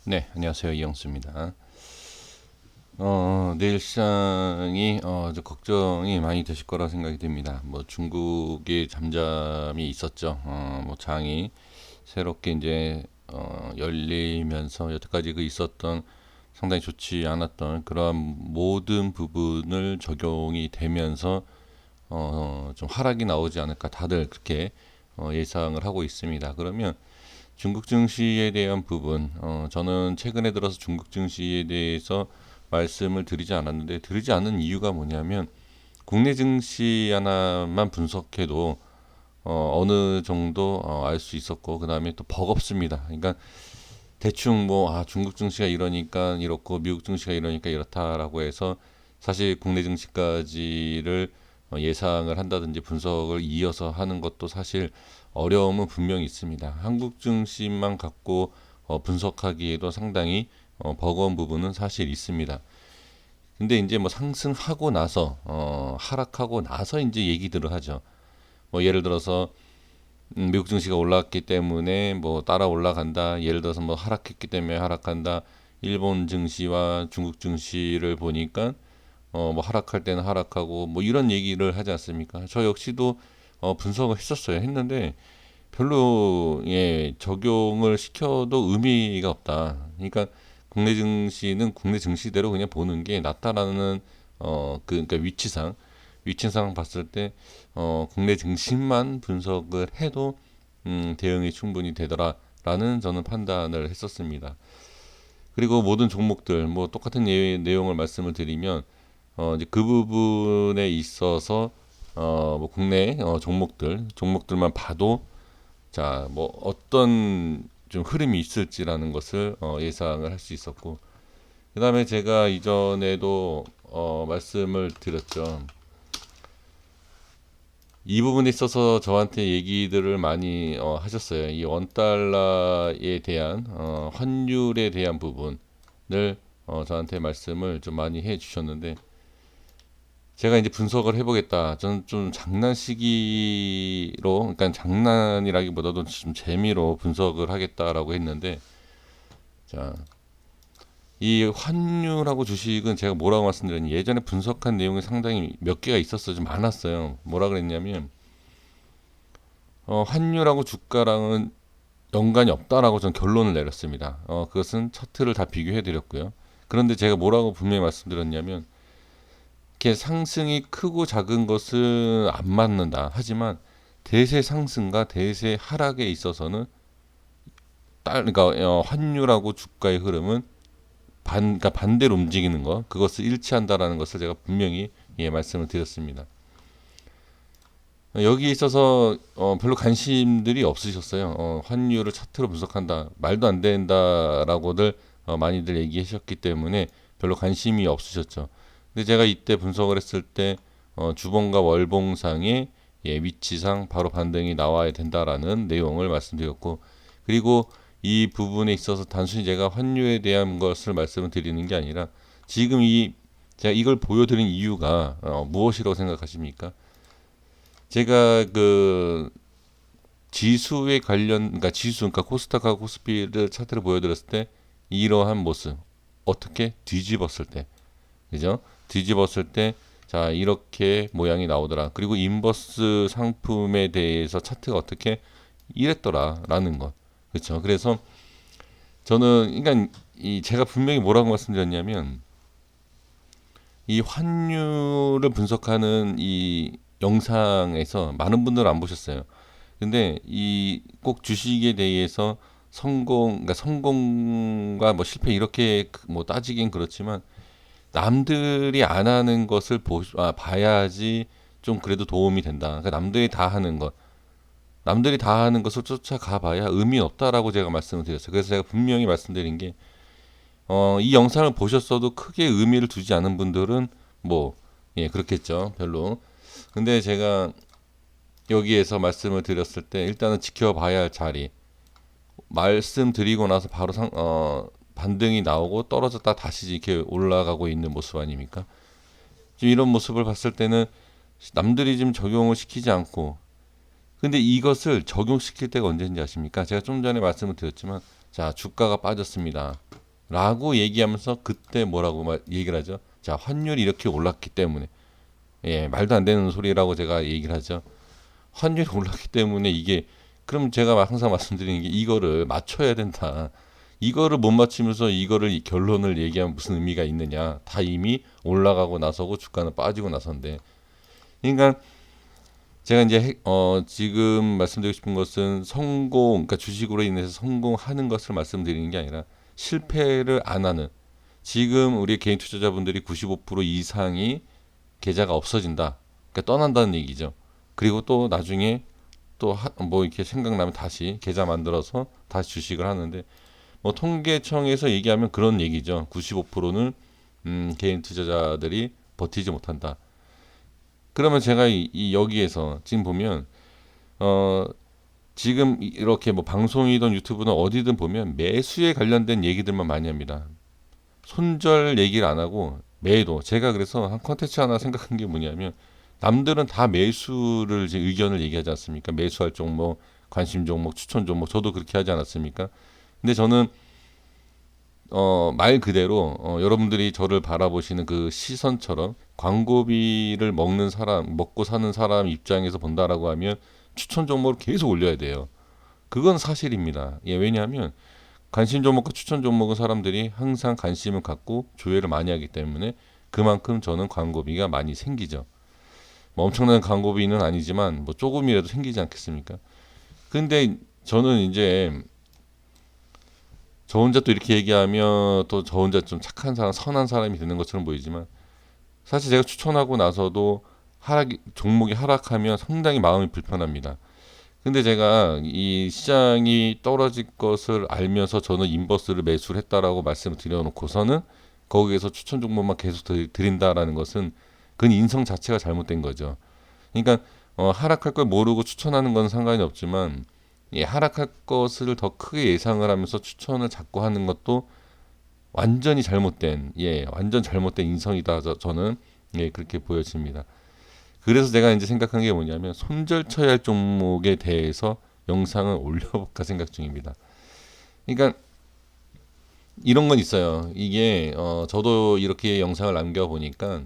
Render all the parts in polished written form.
네, 안녕하세요. 이영수입니다. 내일 시장이 좀 걱정이 많이 되실 거라 생각이 듭니다. 뭐 중국의 잠잠이 있었죠. 뭐 장이 새롭게 이제 열리면서 여태까지 그 있었던 상당히 좋지 않았던 그러한 모든 부분을 적용이 되면서 좀 하락이 나오지 않을까 다들 그렇게 예상을 하고 있습니다. 그러면 중국 증시에 대한 부분, 저는 최근에 들어서 중국 증시에 대해서 말씀을 드리지 않았는데, 드리지 않은 이유가 뭐냐면, 국내 증시 하나만 분석해도, 어느 정도 알 수 있었고, 그 다음에 또 버겁습니다. 그러니까 대충 뭐, 중국 증시가 이러니까 이렇고, 미국 증시가 이러니까 이렇다라고 해서, 사실 국내 증시까지를 예상을 한다든지 분석을 이어서 하는 것도 사실 어려움은 분명히 있습니다. 한국 증시만 갖고 분석하기에도 상당히 버거운 부분은 사실 있습니다. 근데 이제 뭐 상승하고 나서 하락하고 나서 이제 얘기들을 하죠. 뭐 예를 들어서 미국 증시가 올랐기 때문에 뭐 따라 올라간다. 예를 들어서 뭐 하락했기 때문에 하락한다. 일본 증시와 중국 증시를 보니까 뭐 하락할 때는 하락하고 뭐 이런 얘기를 하지 않습니까? 저 역시도 분석을 했었어요. 했는데 별로 적용을 시켜도 의미가 없다. 그러니까 국내 증시는 국내 증시대로 그냥 보는 게 낫다라는 그러니까 위치상 봤을 때 국내 증시만 분석을 해도 대응이 충분히 되더라라는 저는 판단을 했었습니다. 그리고 모든 종목들 뭐 똑같은 내용을 말씀을 드리면 이제 그 부분에 있어서 뭐 국내 종목들만 봐도 자, 뭐 어떤 좀 흐름이 있을지라는 것을 예상을 할 수 있었고, 그다음에 제가 이전에도 말씀을 드렸죠. 이 부분에 있어서 저한테 얘기들을 많이 하셨어요. 이 원달러에 대한 환율에 대한 부분을 저한테 말씀을 좀 많이 해주셨는데, 제가 이제 분석을 해보겠다. 저는 좀 장난식으로, 그러니까 장난이라기보다도 좀 재미로 분석을 하겠다라고 했는데, 자, 이 환율하고 주식은 제가 뭐라고 말씀드렸니? 예전에 분석한 내용이 상당히 몇 개가 있었어요. 좀 많았어요. 뭐라 그랬냐면, 환율하고 주가랑은 연관이 없다라고 저는 결론을 내렸습니다. 그것은 차트를 다 비교해 드렸고요. 그런데 제가 뭐라고 분명히 말씀드렸냐면, 이렇게 상승이 크고 작은 것은 안 맞는다. 하지만 대세 상승과 대세 하락에 있어서는 그러니까 환율하고 주가의 흐름은 그러니까 반대로 움직이는 것, 그것을 일치한다라는 것을 제가 분명히 말씀을 드렸습니다. 여기에 있어서 별로 관심들이 없으셨어요. 환율을 차트로 분석한다, 말도 안 된다라고들 많이들 얘기하셨기 때문에 별로 관심이 없으셨죠. 근데 제가 이때 분석을 했을 때 주봉과 월봉상의 위치상 바로 반등이 나와야 된다라는 내용을 말씀드렸고, 그리고 이 부분에 있어서 단순히 제가 환율에 대한 것을 말씀을 드리는 게 아니라 지금 제가 이걸 보여드린 이유가 무엇이라고 생각하십니까? 제가 그 지수에 그러니까 그러니까 코스닥하고 코스피를 차트를 보여드렸을 때 이러한 모습, 어떻게 뒤집었을 때, 그죠? 뒤집었을 때, 자, 이렇게 모양이 나오더라. 그리고 인버스 상품에 대해서 차트가 어떻게 이랬더라라는 것. 그렇죠. 그래서 저는, 그러니까 이 제가 분명히 뭐라고 말씀드렸냐면, 이 환율을 분석하는 이 영상에서 많은 분들은 안 보셨어요. 근데 이 꼭 주식에 대해서 그러니까 성공과 뭐 실패 이렇게 뭐 따지긴 그렇지만 남들이 안 하는 것을 봐야지 좀 그래도 도움이 된다. 그러니까 남들이 다 하는 것을 쫓아가 봐야 의미 없다라고 제가 말씀을 드렸어요. 그래서 제가 분명히 말씀드린 게, 이 영상을 보셨어도 크게 의미를 두지 않은 분들은 뭐, 그렇겠죠. 별로. 근데 제가 여기에서 말씀을 드렸을 때 일단은 지켜봐야 할 자리, 말씀드리고 나서 바로 반등이 나오고 떨어졌다 다시 이렇게 올라가고 있는 모습 아닙니까? 지금 이런 모습을 봤을 때는 남들이 지금 적용을 시키지 않고, 근데 이것을 적용시킬 때가 언제인지 아십니까? 제가 좀 전에 말씀을 드렸지만, 자, 주가가 빠졌습니다. 라고 얘기하면서 그때 뭐라고 얘기를 하죠? 자, 환율이 이렇게 올랐기 때문에. 예, 말도 안 되는 소리라고 제가 얘기를 하죠. 환율이 올랐기 때문에 이게, 그럼 제가 항상 말씀드리는 게 이거를 맞춰야 된다. 이거를 못 맞추면서 이거를 결론을 얘기하면 무슨 의미가 있느냐. 다 이미 올라가고 나서고 주가는 빠지고 나서인데. 그러니까 제가 이제 지금 말씀드리고 싶은 것은 그러니까 주식으로 인해서 성공하는 것을 말씀드리는 게 아니라 실패를 안 하는, 지금 우리 개인 투자자분들이 95% 이상이 계좌가 없어진다. 그러니까 떠난다는 얘기죠. 그리고 또 나중에 또 뭐 이렇게 생각나면 다시 계좌 만들어서 다시 주식을 하는데, 뭐 통계청에서 얘기하면 그런 얘기죠. 95%는 개인 투자자들이 버티지 못한다. 그러면 제가 여기에서 지금 보면 어 지금 이렇게 뭐 방송이든 유튜브든 어디든 보면 매수에 관련된 얘기들만 많이 합니다. 손절 얘기를 안 하고 매도. 제가 그래서 한 컨텐츠 하나 생각한 게 뭐냐면, 남들은 다 매수를 이제 의견을 얘기하지 않습니까? 매수할 종목, 관심 종목, 추천 종목. 저도 그렇게 하지 않았습니까? 근데 저는 말 그대로 여러분들이 저를 바라보시는 그 시선처럼 광고비를 먹고 사는 사람 입장에서 본다라고 하면 추천 종목을 계속 올려야 돼요. 그건 사실입니다. 예, 왜냐하면 관심 종목과 추천 종목은 사람들이 항상 관심을 갖고 조회를 많이 하기 때문에 그만큼 저는 광고비가 많이 생기죠. 뭐 엄청난 광고비는 아니지만 뭐 조금이라도 생기지 않겠습니까? 근데 저는 이제 저 혼자 또 이렇게 얘기하면 또 저 혼자 좀 착한 사람, 선한 사람이 되는 것처럼 보이지만, 사실 제가 추천하고 나서도 종목이 하락하면 상당히 마음이 불편합니다. 근데 제가 이 시장이 떨어질 것을 알면서 저는 인버스를 매수를 했다라고 말씀을 드려놓고서는 거기에서 추천 종목만 계속 드린다라는 것은 그건 인성 자체가 잘못된 거죠. 그러니까 하락할 걸 모르고 추천하는 건 상관이 없지만, 예, 하락할 것을 더 크게 예상을 하면서 추천을 자꾸 하는 것도 완전 잘못된 인성이다. 저는 예, 그렇게 보여집니다. 그래서 제가 이제 생각한 게 뭐냐면, 손절 쳐야 할 종목에 대해서 영상을 올려볼까 생각 중입니다. 그러니까 이런 건 있어요. 이게 저도 이렇게 영상을 남겨 보니까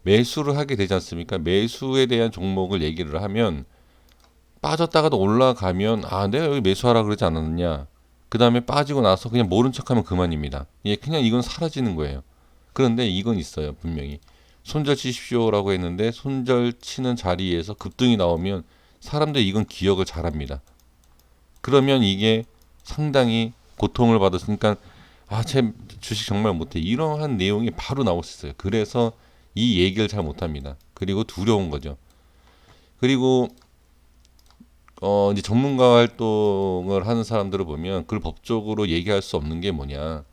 매수를 하게 되지 않습니까? 매수에 대한 종목을 얘기를 하면 빠졌다가도 올라가면, 아, 내가 여기 매수하라 그러지 않았느냐. 그 다음에 빠지고 나서 그냥 모른 척하면 그만입니다. 예, 그냥 이건 사라지는 거예요. 그런데 이건 있어요, 분명히. 손절 치십시오라고 했는데 손절 치는 자리에서 급등이 나오면 사람들이 이건 기억을 잘합니다. 그러면 이게 상당히 고통을 받았으니까, 아, 제 주식 정말 못해. 이러한 내용이 바로 나올 수 있어요. 그래서 이 얘기를 잘 못합니다. 그리고 두려운 거죠. 그리고 이제 전문가 활동을 하는 사람들을 보면 그걸 법적으로 얘기할 수 없는 게 뭐냐.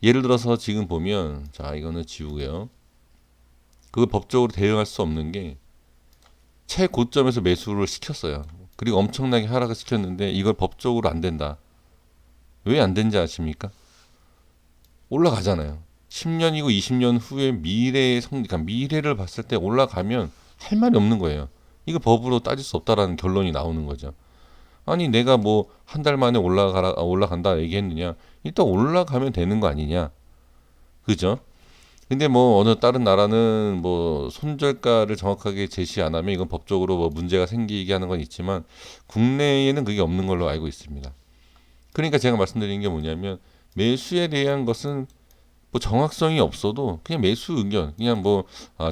예를 들어서 지금 보면, 자, 이거는 지우고요. 그걸 법적으로 대응할 수 없는 게, 최고점에서 매수를 시켰어요. 그리고 엄청나게 하락을 시켰는데 이걸 법적으로 안 된다. 왜 안 된지 아십니까? 올라가잖아요. 10년이고 20년 후에 그러니까 미래를 봤을 때 올라가면 할 말이 없는 거예요. 이거 법으로 따질 수 없다라는 결론이 나오는 거죠. 아니, 내가 뭐 한 달 만에 올라간다 얘기했느냐? 일단 올라가면 되는 거 아니냐? 그죠? 근데 뭐 어느 다른 나라는 뭐 손절가를 정확하게 제시 안 하면 이건 법적으로 뭐 문제가 생기게 하는 건 있지만, 국내에는 그게 없는 걸로 알고 있습니다. 그러니까 제가 말씀드리는 게 뭐냐면, 매수에 대한 것은 뭐 정확성이 없어도 그냥 매수 의견, 그냥 뭐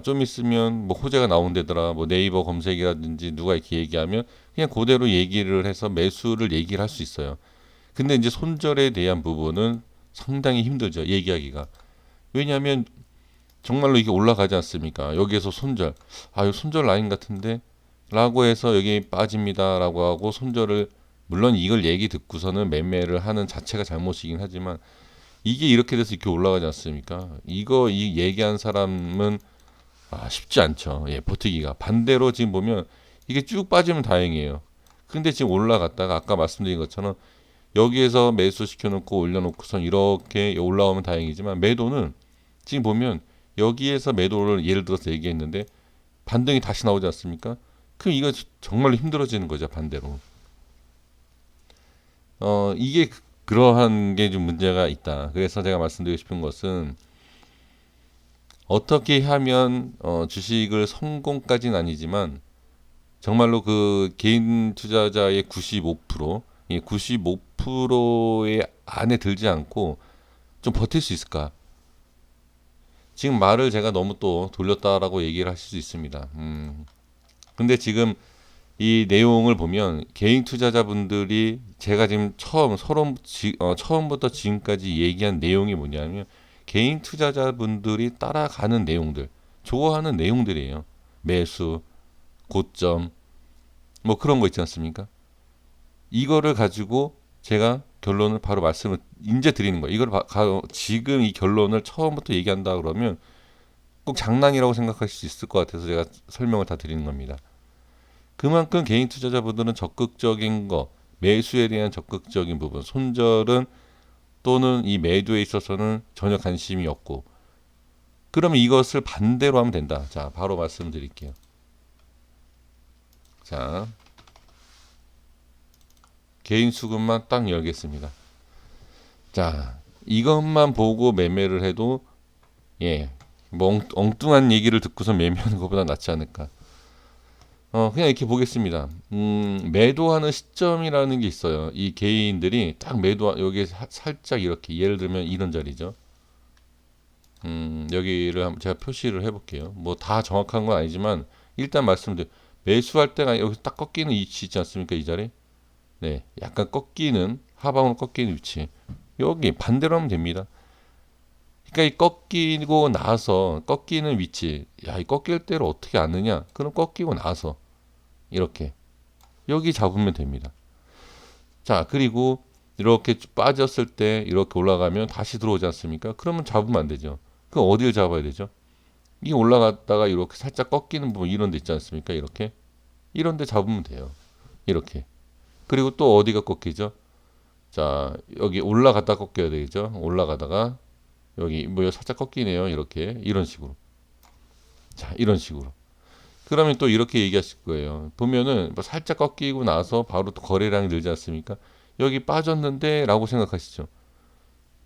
좀 있으면 뭐 호재가 나온다더라, 뭐 네이버 검색이라든지 누가 이렇게 얘기하면 그냥 그대로 얘기를 해서 매수를 얘기를 할 수 있어요. 근데 이제 손절에 대한 부분은 상당히 힘들죠, 얘기하기가. 왜냐하면 정말로 이게 올라가지 않습니까? 여기에서 손절, 아, 이거 손절 라인 같은데? 라고 해서 여기 빠집니다. 라고 하고 손절을, 물론 이걸 얘기 듣고서는 매매를 하는 자체가 잘못이긴 하지만, 이게 이렇게 돼서 이렇게 올라가지 않습니까? 이 얘기한 사람은 쉽지 않죠. 예, 버티기가. 반대로 지금 보면 이게 쭉 빠지면 다행이에요. 근데 지금 올라갔다가 아까 말씀드린 것처럼 여기에서 매수 시켜놓고 올려놓고선 이렇게 올라오면 다행이지만, 매도는 지금 보면 여기에서 매도를 예를 들어서 얘기했는데 반등이 다시 나오지 않습니까? 그럼 이거 정말로 힘들어지는 거죠, 반대로. 이게 그러한 게 좀 문제가 있다. 그래서 제가 말씀드리고 싶은 것은 어떻게 하면 주식을 성공까지는 아니지만 정말로 그 개인 투자자의 95%, 이 95%의 안에 들지 않고 좀 버틸 수 있을까? 지금 말을 제가 너무 또 돌렸다라고 얘기를 하실 수 있습니다. 근데 지금 이 내용을 보면 개인 투자자분들이 제가 지금 처음부터 지금까지 얘기한 내용이 뭐냐면 개인 투자자분들이 따라가는 내용들, 좋아하는 내용들이에요. 매수, 고점, 뭐 그런 거 있지 않습니까? 이거를 가지고 제가 결론을 바로 말씀을 이제 드리는 거예요. 지금 이 결론을 처음부터 얘기한다 그러면 꼭 장난이라고 생각하실 수 있을 것 같아서 제가 설명을 다 드리는 겁니다. 그만큼 개인 투자자분들은 적극적인 거, 매수에 대한 적극적인 부분, 손절은 또는 이 매도에 있어서는 전혀 관심이 없고, 그러면 이것을 반대로 하면 된다. 자, 바로 말씀드릴게요. 자, 개인 수급만 딱 열겠습니다. 자, 이것만 보고 매매를 해도 뭐 엉뚱한 얘기를 듣고서 매매하는 것보다 낫지 않을까. 그냥 이렇게 보겠습니다. 매도하는 시점이라는 게 있어요. 이 개인들이 딱 여기에 살짝 이렇게, 예를 들면 이런 자리죠. 여기를 한번 제가 표시를 해볼게요. 뭐 다 정확한 건 아니지만, 일단 말씀드려. 매수할 때가 여기서 딱 꺾이는 위치 있지 않습니까? 이 자리? 네. 약간 하방으로 꺾이는 위치. 여기 반대로 하면 됩니다. 그러니까 이 꺾이고 나서 꺾이는 위치, 이 꺾일 때를 어떻게 아느냐? 그럼 꺾이고 나서 이렇게 여기 잡으면 됩니다. 자, 그리고 이렇게 빠졌을 때 이렇게 올라가면 다시 들어오지 않습니까? 그러면 잡으면 안 되죠. 그럼 어디를 잡아야 되죠? 이 올라갔다가 이렇게 살짝 꺾이는 부분 이런 데 있지 않습니까? 이런 데 잡으면 돼요. 이렇게. 그리고 또 어디가 꺾이죠? 자, 여기 올라갔다 꺾여야 되겠죠? 올라가다가 여기 뭐 살짝 꺾이네요. 이런 식으로. 자, 이런 식으로. 그러면 또 이렇게 얘기하실 거예요. 보면은 뭐 살짝 꺾이고 나서 바로 또 거래량이 늘지 않습니까? 여기 빠졌는데 라고 생각하시죠.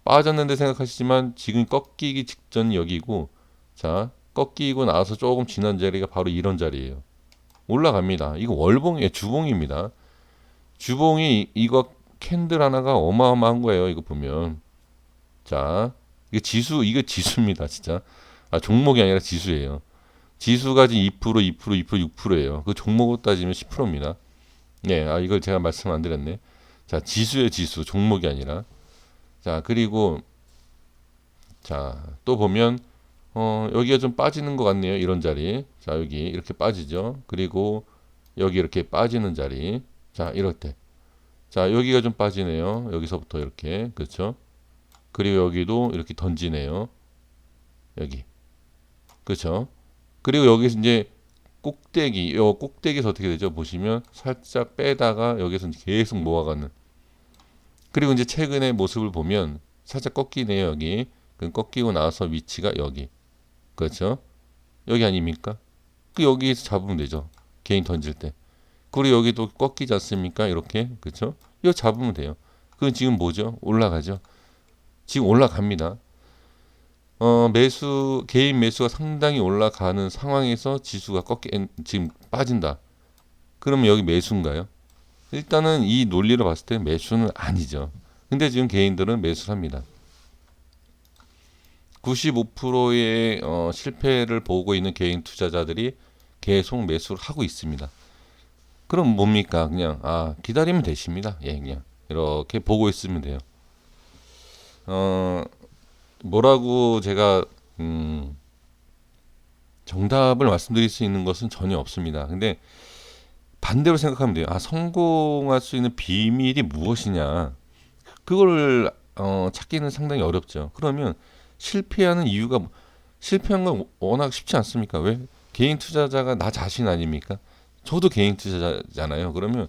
빠졌는데 생각하시지만 지금 꺾이기 직전 여기고, 자, 꺾이고 나서 조금 지난 자리가 바로 이런 자리예요. 올라갑니다. 이거 월봉이에요. 주봉입니다. 주봉이 이거 캔들 하나가 어마어마한 거예요. 이거 보면. 자, 이게 지수입니다. 진짜. 종목이 아니라 지수예요. 지수가 지금 2%, 6%예요. 그 종목으로 따지면 10%입니다. 네, 이걸 제가 말씀 안 드렸네. 자, 지수의 지수, 종목이 아니라. 자, 그리고 자, 또 보면 여기가 좀 빠지는 것 같네요. 이런 자리. 자, 여기 이렇게 빠지죠. 그리고 여기 이렇게 빠지는 자리. 자, 이럴 때. 자, 여기가 좀 빠지네요. 여기서부터 이렇게. 그렇죠? 그리고 여기도 이렇게 던지네요. 여기. 그렇죠? 그리고 여기서 이제 꼭대기에서 어떻게 되죠? 보시면 살짝 빼다가 여기서 계속 모아가는. 그리고 이제 최근의 모습을 보면 살짝 꺾이네요. 여기. 그 꺾이고 나서 위치가 여기. 그렇죠? 여기 아닙니까? 여기에서 잡으면 되죠. 개인 던질 때. 그리고 여기도 꺾이지 않습니까? 이렇게. 그렇죠? 이거 잡으면 돼요. 그건 지금 뭐죠? 올라가죠. 지금 올라갑니다. 개인 매수가 상당히 올라가는 상황에서 지수가 지금 빠진다. 그러면 여기 매수인가요? 일단은 이 논리로 봤을 때 매수는 아니죠. 근데 지금 개인들은 매수를 합니다. 95%의 실패를 보고 있는 개인 투자자들이 계속 매수를 하고 있습니다. 그럼 뭡니까? 그냥 기다리면 되십니다. 그냥 이렇게 보고 있으면 돼요. 뭐라고 제가 정답을 말씀드릴 수 있는 것은 전혀 없습니다. 근데 반대로 생각하면 돼요. 성공할 수 있는 비밀이 무엇이냐? 그걸 찾기는 상당히 어렵죠. 그러면 실패하는 이유가 실패한 건 워낙 쉽지 않습니까? 왜? 개인 투자자가 나 자신 아닙니까? 저도 개인 투자자잖아요. 그러면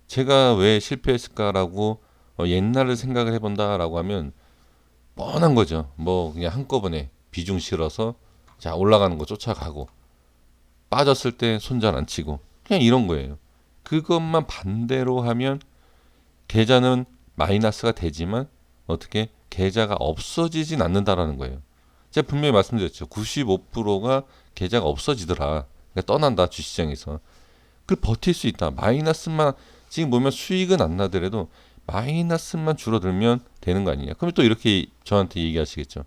제가 왜 실패했을까라고 옛날을 생각을 해본다라고 하면 뻔한 거죠. 뭐 그냥 한꺼번에 비중 실어서 자 올라가는 거 쫓아가고 빠졌을 때 손절 안 치고 그냥 이런 거예요. 그것만 반대로 하면 계좌는 마이너스가 되지만 어떻게 계좌가 없어지진 않는다라는 거예요. 제가 분명히 말씀드렸죠. 95%가 계좌가 없어지더라. 그러니까 떠난다 주시장에서. 그 버틸 수 있다. 마이너스만 지금 보면 수익은 안 나더라도 마이너스만 줄어들면 되는 거 아니냐. 그럼 또 이렇게 저한테 얘기하시겠죠.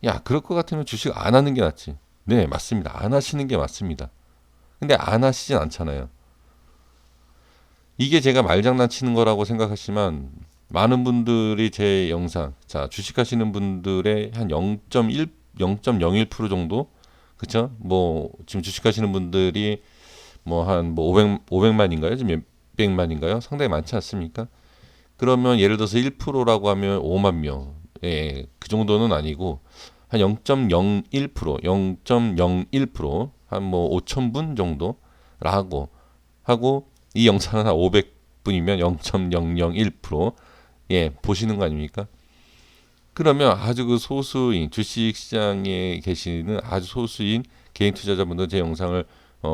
야, 그럴 것 같으면 주식 안 하는 게 낫지. 네, 맞습니다. 안 하시는 게 맞습니다. 근데 안 하시진 않잖아요. 이게 제가 말장난치는 거라고 생각하시면 많은 분들이 제 영상, 자, 주식하시는 분들의 한 0.1, 0.01% 정도, 그쵸? 뭐 지금 주식하시는 분들이 뭐 한 뭐 500만인가요? 지금 몇백만인가요? 상당히 많지 않습니까? 그러면 예를 들어서 1%라고 하면 5만 명, 예, 그 정도는 아니고 한 0.01%, 0.01%, 한 뭐 5천 분 정도라고 하고 이 영상은 한 500분이면 0.001% 예, 보시는 거 아닙니까? 그러면 아주 그 소수인 주식 시장에 계시는 아주 소수인 개인 투자자분들 제 영상을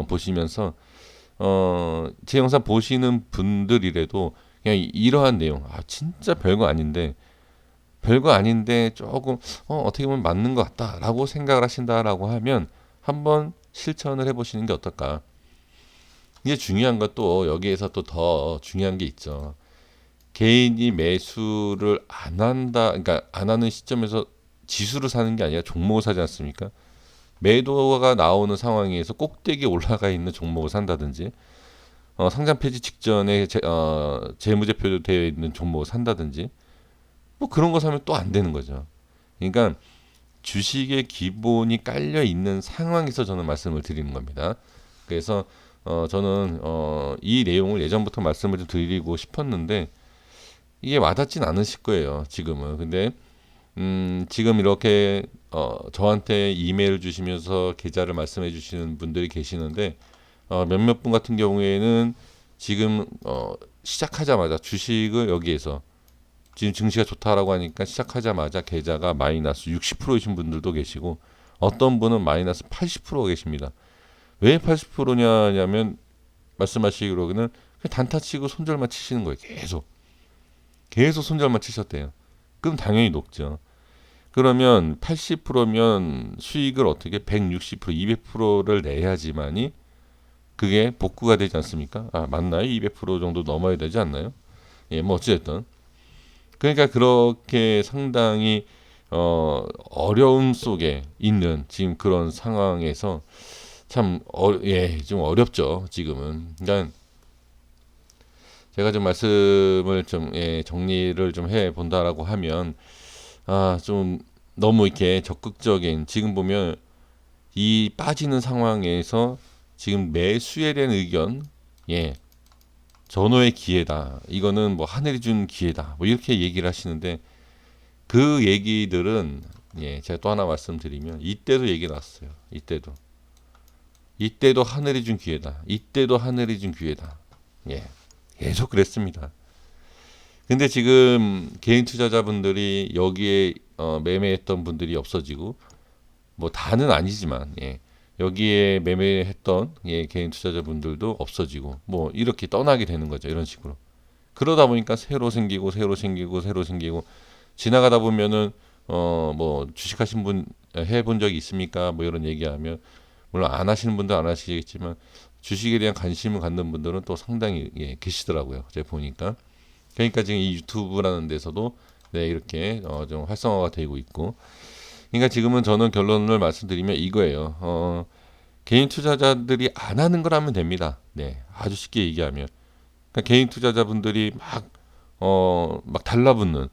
보시면서 제 영상 보시는 분들이라도 그냥 이러한 내용 진짜 별거 아닌데 조금 어떻게 보면 맞는 것 같다라고 생각을 하신다라고 하면 한번 실천을 해보시는 게 어떨까. 이게 중요한 것도 여기에서 또 더 중요한 게 있죠. 개인이 매수를 안 한다, 그러니까 안 하는 시점에서 지수를 사는 게 아니라 종목을 사지 않습니까? 매도가 나오는 상황에서 꼭대기에 올라가 있는 종목을 산다든지, 상장 폐지 직전에 재무제표로 되어 있는 종목을 산다든지, 뭐 그런 거 사면 또 안 되는 거죠. 그러니까 주식의 기본이 깔려 있는 상황에서 저는 말씀을 드리는 겁니다. 그래서 저는 이 내용을 예전부터 말씀을 좀 드리고 싶었는데 이게 와닿진 않으실 거예요. 지금은. 근데 지금 이렇게 저한테 이메일 주시면서 계좌를 말씀해 주시는 분들이 계시는데 몇몇 분 같은 경우에는 지금 시작하자마자 주식을 여기에서 지금 증시가 좋다라고 하니까 시작하자마자 계좌가 마이너스 60%이신 분들도 계시고 어떤 분은 마이너스 80%가 계십니다. 왜 80%냐면 말씀하시기로는 그냥 단타 치고 손절만 치시는 거예요. 계속 손절만 치셨대요. 그럼 당연히 녹죠. 그러면 80%면 수익을 어떻게 160%, 200%를 내야지만이 그게 복구가 되지 않습니까? 맞나요? 200% 정도 넘어야 되지 않나요? 예, 뭐 어찌됐든. 그러니까 그렇게 상당히 어려움 속에 있는 지금 그런 상황에서 참 좀 어렵죠. 지금은. 그러니까 제가 좀 말씀을 좀 정리를 좀 해 본다라고 하면 좀 너무 이렇게 적극적인 지금 보면 이 빠지는 상황에서 지금 매수에 대한 의견 전호의 기회다. 이거는 뭐 하늘이 준 기회다. 뭐 이렇게 얘기를 하시는데 그 얘기들은 제가 또 하나 말씀드리면 이때도 얘기 났어요. 이때도 하늘이 준 기회다. 이때도 하늘이 준 기회다. 계속 그랬습니다. 근데 지금 개인 투자자분들이 여기에 매매했던 분들이 없어지고 뭐 다는 아니지만 여기에 매매했던 개인 투자자분들도 없어지고 뭐 이렇게 떠나게 되는 거죠. 이런 식으로. 그러다 보니까 새로 생기고 지나가다 보면은 뭐 주식하신 분 해본 적이 있습니까? 뭐 이런 얘기하면 물론 안 하시는 분도 안 하시겠지만 주식에 대한 관심을 갖는 분들은 또 상당히 계시더라고요. 제가 보니까. 그러니까 지금 이 유튜브라는 데서도 이렇게 좀 활성화가 되고 있고. 그러니까 지금은 저는 결론을 말씀드리면 이거예요. 개인 투자자들이 안 하는 걸 하면 됩니다. 아주 쉽게 얘기하면. 그러니까 개인 투자자분들이 막 달라붙는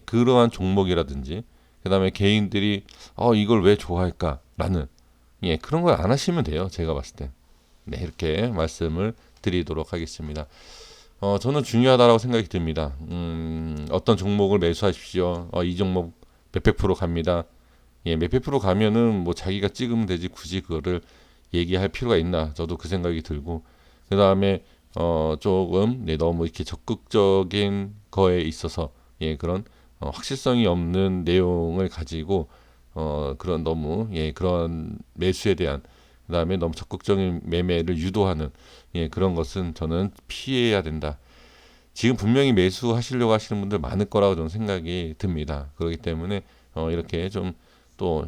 그러한 종목이라든지 그다음에 개인들이 이걸 왜 좋아할까라는 그런 걸 안 하시면 돼요. 제가 봤을 때. 이렇게 말씀을 드리도록 하겠습니다. 저는 중요하다고 생각이 듭니다. 어떤 종목을 매수하십시오. 이 종목 몇백 프로 갑니다. 몇백 프로 가면은 뭐 자기가 찍으면 되지 굳이 그거를 얘기할 필요가 있나? 저도 그 생각이 들고 그 다음에 조금 너무 이렇게 적극적인 거에 있어서 그런 확실성이 없는 내용을 가지고 그런 너무 그런 매수에 대한 그다음에 너무 적극적인 매매를 유도하는 그런 것은 저는 피해야 된다. 지금 분명히 매수하시려고 하시는 분들 많을 거라고 저는 생각이 듭니다. 그렇기 때문에 이렇게 좀 또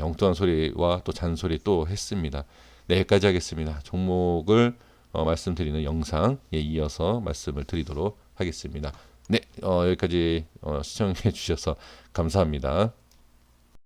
엉뚱한 소리와 또 잔소리 또 했습니다. 네, 여기까지 하겠습니다. 종목을 말씀드리는 영상에 이어서 말씀을 드리도록 하겠습니다. 네, 여기까지 시청해 주셔서 감사합니다.